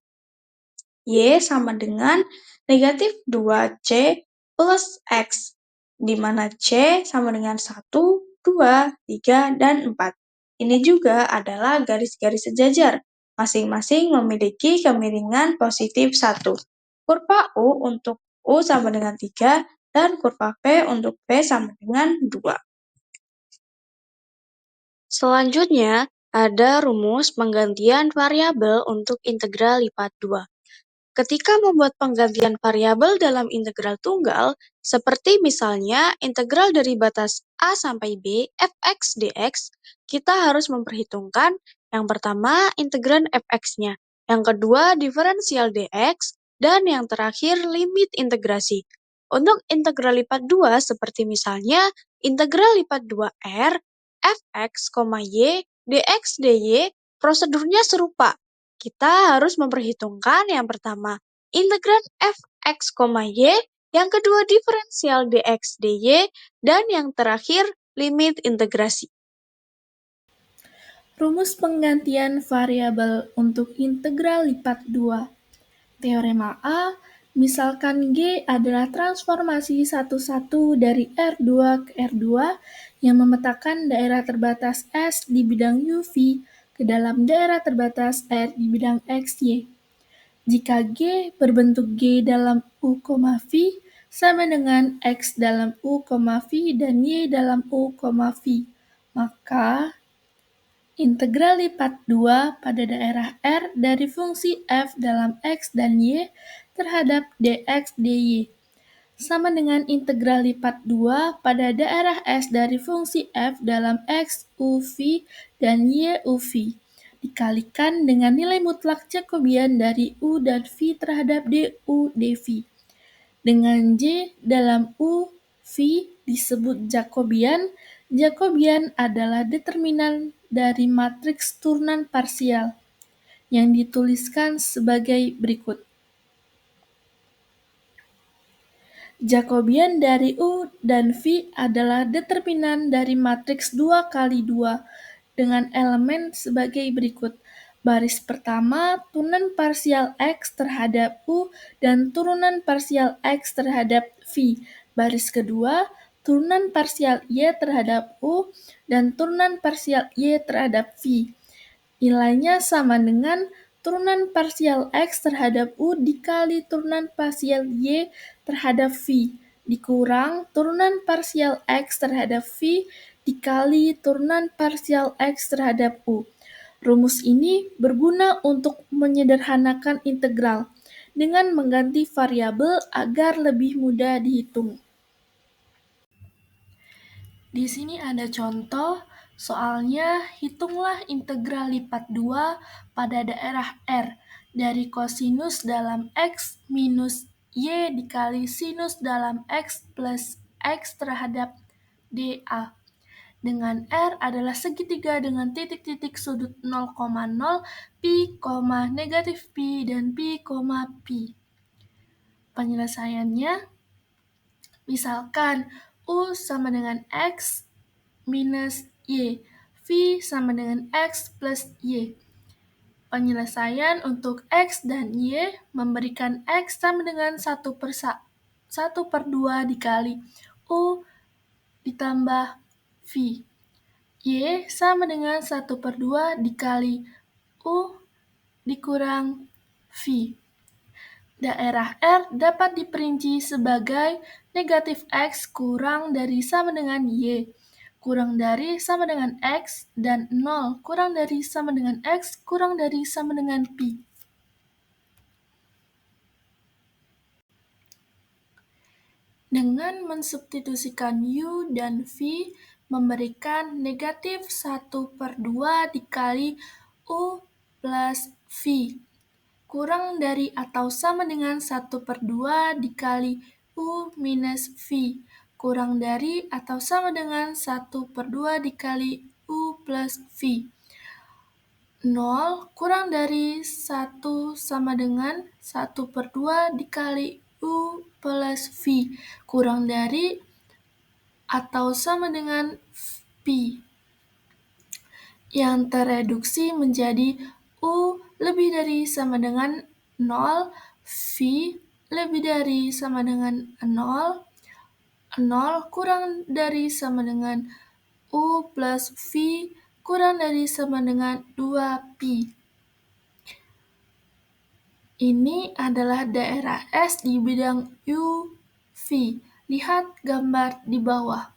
Y sama dengan negatif 2C plus X, di mana C sama dengan 1, 2, 3, dan 4. Ini juga adalah garis-garis sejajar, masing-masing memiliki kemiringan positif 1. Kurva U untuk U sama dengan 3, dan kurva V untuk V sama dengan 2. Selanjutnya, ada rumus penggantian variabel untuk integral lipat 2. Ketika membuat penggantian variabel dalam integral tunggal, seperti misalnya integral dari batas A sampai B fx dx, kita harus memperhitungkan yang pertama integran fx-nya, yang kedua diferensial dx, dan yang terakhir limit integrasi. Untuk integral lipat 2 seperti misalnya integral lipat 2r fx, y, dx, dy, prosedurnya serupa. Kita harus memperhitungkan yang pertama integran fx, y, yang kedua diferensial dx, dy, dan yang terakhir limit integrasi. Rumus penggantian variabel untuk integral lipat 2. Teorema A, misalkan G adalah transformasi satu-satu dari R2 ke R2 yang memetakan daerah terbatas S di bidang UV ke dalam daerah terbatas R di bidang XY. Jika G berbentuk G dalam U, V sama dengan X dalam U, V dan Y dalam U, V, maka integral lipat 2 pada daerah R dari fungsi f dalam x dan y terhadap dx dy sama dengan integral lipat 2 pada daerah S dari fungsi f dalam x uv dan y uv dikalikan dengan nilai mutlak Jacobian dari u dan v terhadap du dv. Dengan J dalam U, V disebut Jacobian. Jacobian adalah determinan dari matriks turunan parsial yang dituliskan sebagai berikut. Jacobian dari U dan V adalah determinan dari matriks 2 kali 2 dengan elemen sebagai berikut. Baris pertama, turunan parsial X terhadap U dan turunan parsial X terhadap V. Baris kedua, turunan parsial Y terhadap U dan turunan parsial Y terhadap V. Nilainya sama dengan turunan parsial X terhadap U dikali turunan parsial Y terhadap V, dikurang turunan parsial X terhadap V dikali turunan parsial X terhadap U. Rumus ini berguna untuk menyederhanakan integral dengan mengganti variabel agar lebih mudah dihitung. Di sini ada contoh, soalnya hitunglah integral lipat 2 pada daerah R dari kosinus dalam X minus Y dikali sinus dalam X plus X terhadap dA. Dengan R adalah segitiga dengan titik-titik sudut 0,0, pi, negatif pi, dan pi, pi. Penyelesaiannya, misalkan U sama dengan X minus Y, V sama dengan X plus Y. Penyelesaian untuk X dan Y memberikan X sama dengan 1/2 dikali U ditambah V. Y sama dengan 1/2 dikali U dikurang V. Daerah R dapat diperinci sebagai negatif X kurang dari sama dengan Y, kurang dari sama dengan X, dan 0 kurang dari sama dengan X kurang dari sama dengan pi. Dengan mensubstitusikan U dan V memberikan negatif 1/2 dikali U plus V, kurang dari atau sama dengan 1/2 dikali U minus V, kurang dari atau sama dengan 1/2 dikali U plus V. 0 kurang dari 1 sama dengan 1/2 dikali U plus V, kurang dari atau sama dengan pi, yang tereduksi menjadi U lebih dari sama dengan 0, V lebih dari sama dengan 0, 0 kurang dari sama dengan U plus V kurang dari sama dengan 2pi. Ini adalah daerah S di bidang U, V. Lihat gambar di bawah.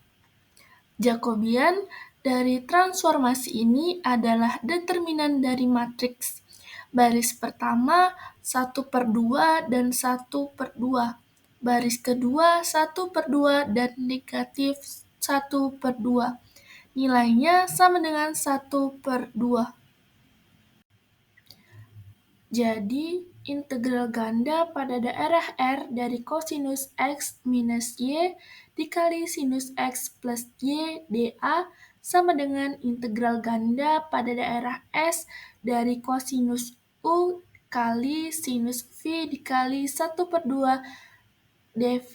Jacobian dari transformasi ini adalah determinan dari matriks. Baris pertama 1/2 dan 1/2. Baris kedua 1/2 dan negatif 1/2. Nilainya sama dengan 1/2. Jadi, integral ganda pada daerah R dari kosinus X minus Y dikali sinus X plus Y dA sama dengan integral ganda pada daerah S dari kosinus U kali sinus V dikali 1/2 dV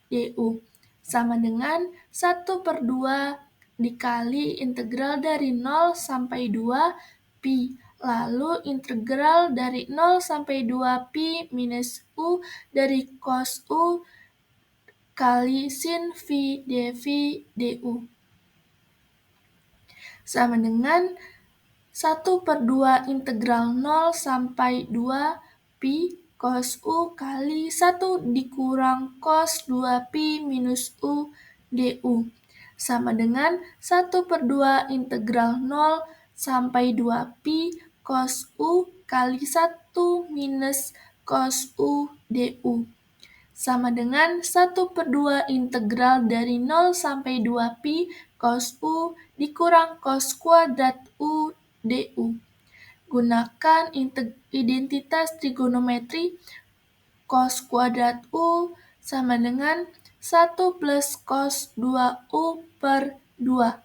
du sama dengan 1/2 dikali integral dari 0 sampai 2 pi, lalu integral dari 0 sampai 2 pi minus U dari cos U kali sin V dV du sama dengan 1/2 integral 0 sampai 2 pi cos U kali 1 dikurang cos 2 pi minus U du sama dengan 1/2 integral 0 sampai 2 pi cos U kali 1 minus cos U du sama dengan 1/2 integral dari 0 sampai 2 pi cos U dikurang cos kuadrat U du. Gunakan identitas trigonometri. Cos kuadrat U sama dengan 1 plus cos 2U per 2.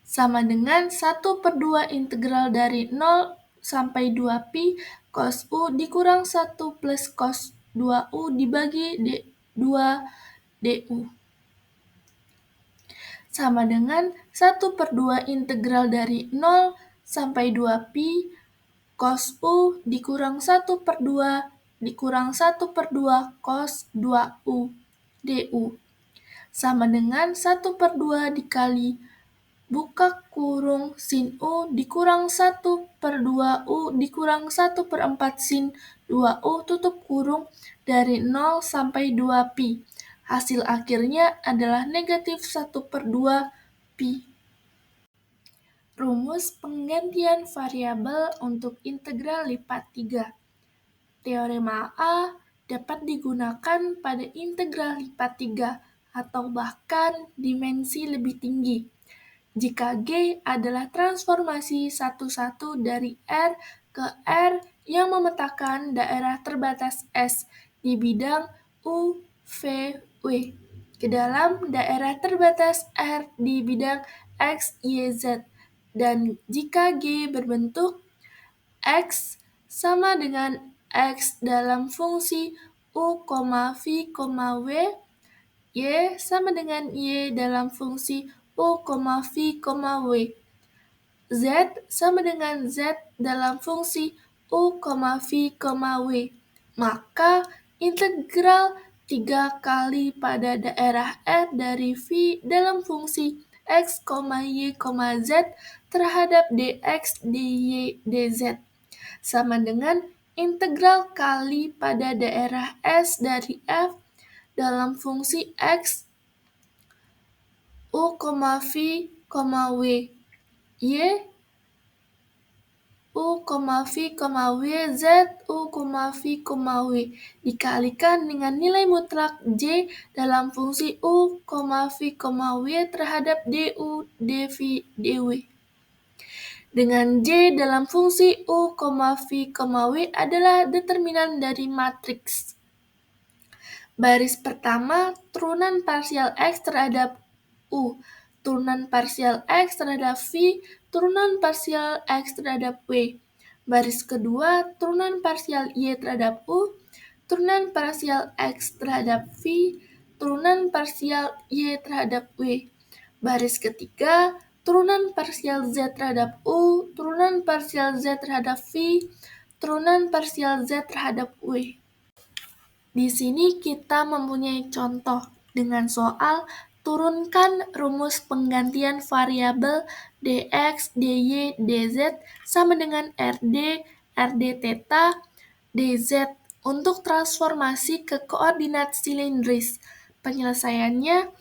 Sama dengan 1/2 integral dari 0 sampai 2 pi cos U dikurang 1 plus cos 2U dibagi 2 du. Sama dengan 1/2 integral dari 0 sampai 2 pi cos U dikurang 1/2 dikurang 1/2 cos 2U du. Sama dengan 1/2 dikali buka kurung sin U dikurang 1/2 U dikurang 1/4 sin 2U tutup kurung dari 0 sampai 2 pi. Hasil akhirnya adalah negatif 1/2 pi. Rumus penggantian variabel untuk integral lipat 3. Teorema A dapat digunakan pada integral lipat 3 atau bahkan dimensi lebih tinggi. Jika G adalah transformasi satu-satu dari R ke R yang memetakan daerah terbatas S di bidang U, V, W ke dalam daerah terbatas R di bidang X, Y, Z, dan jika G berbentuk X sama dengan X dalam fungsi U, V, W, Y sama dengan Y dalam fungsi U, V, W. Z sama dengan Z dalam fungsi U, V, W. Maka integral 3 kali pada daerah R dari V dalam fungsi X, Y, Z terhadap dx, dy, dz sama dengan integral kali pada daerah S dari F dalam fungsi X, U, V, W, Y, U, V, W, Z, U, V, W dikalikan dengan nilai mutlak J dalam fungsi U, V, W terhadap du, dv, dw. Dengan J dalam fungsi U, V, W adalah determinan dari matriks. Baris pertama, turunan parsial X terhadap U, turunan parsial X terhadap V, turunan parsial X terhadap W. Baris kedua, turunan parsial Y terhadap U, turunan parsial X terhadap V, turunan parsial Y terhadap W. Baris ketiga, turunan parsial Z terhadap U, turunan parsial Z terhadap V, turunan parsial Z terhadap W. Di sini kita mempunyai contoh dengan soal turunkan rumus penggantian variabel dx, dy, dz sama dengan rd, rd theta, dz untuk transformasi ke koordinat silindris. Penyelesaiannya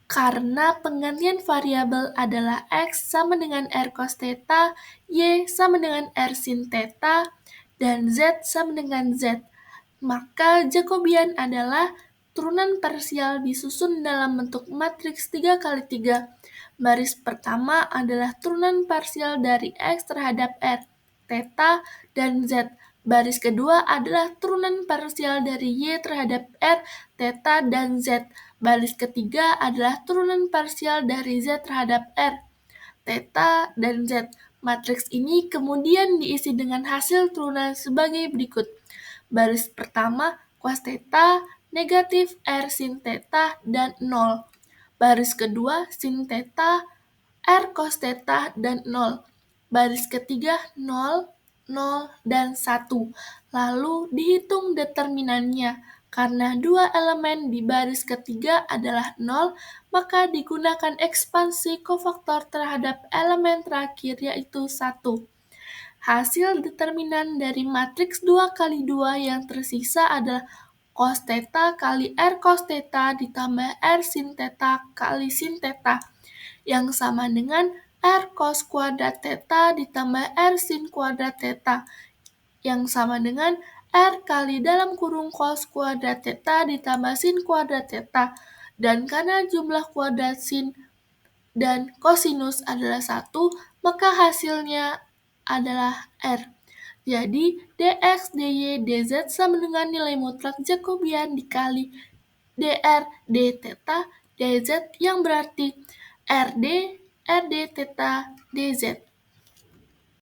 karena penggantian variabel adalah x sama dengan r cos theta, y sama dengan r sin theta, dan z sama dengan z. Maka Jacobian adalah turunan parsial disusun dalam bentuk matriks 3x3. Baris pertama adalah turunan parsial dari X terhadap R, theta, dan Z. Baris kedua adalah turunan parsial dari Y terhadap R, theta, dan Z. Baris ketiga adalah turunan parsial dari Z terhadap R, theta, dan Z. Matriks ini kemudian diisi dengan hasil turunan sebagai berikut. Baris pertama, cos theta, negatif R sin theta, dan 0. Baris kedua, sin theta, R cos theta, dan 0. Baris ketiga, 0, 0, dan 1. Lalu dihitung determinannya. Karena dua elemen di baris ketiga adalah 0, maka digunakan ekspansi kofaktor terhadap elemen terakhir yaitu 1. Hasil determinan dari matriks 2x2 yang tersisa adalah cos theta kali R cos theta ditambah R sin theta kali sin theta yang sama dengan R cos kuadrat theta ditambah R sin kuadrat theta yang sama dengan R kali dalam kurung cos kuadrat theta ditambah sin kuadrat theta, dan karena jumlah kuadrat sin dan kosinus adalah 1, maka hasilnya adalah R. Jadi, dx, dy, dz sama dengan nilai mutlak Jacobian dikali dr, d theta, dz yang berarti rd, rd theta, dz.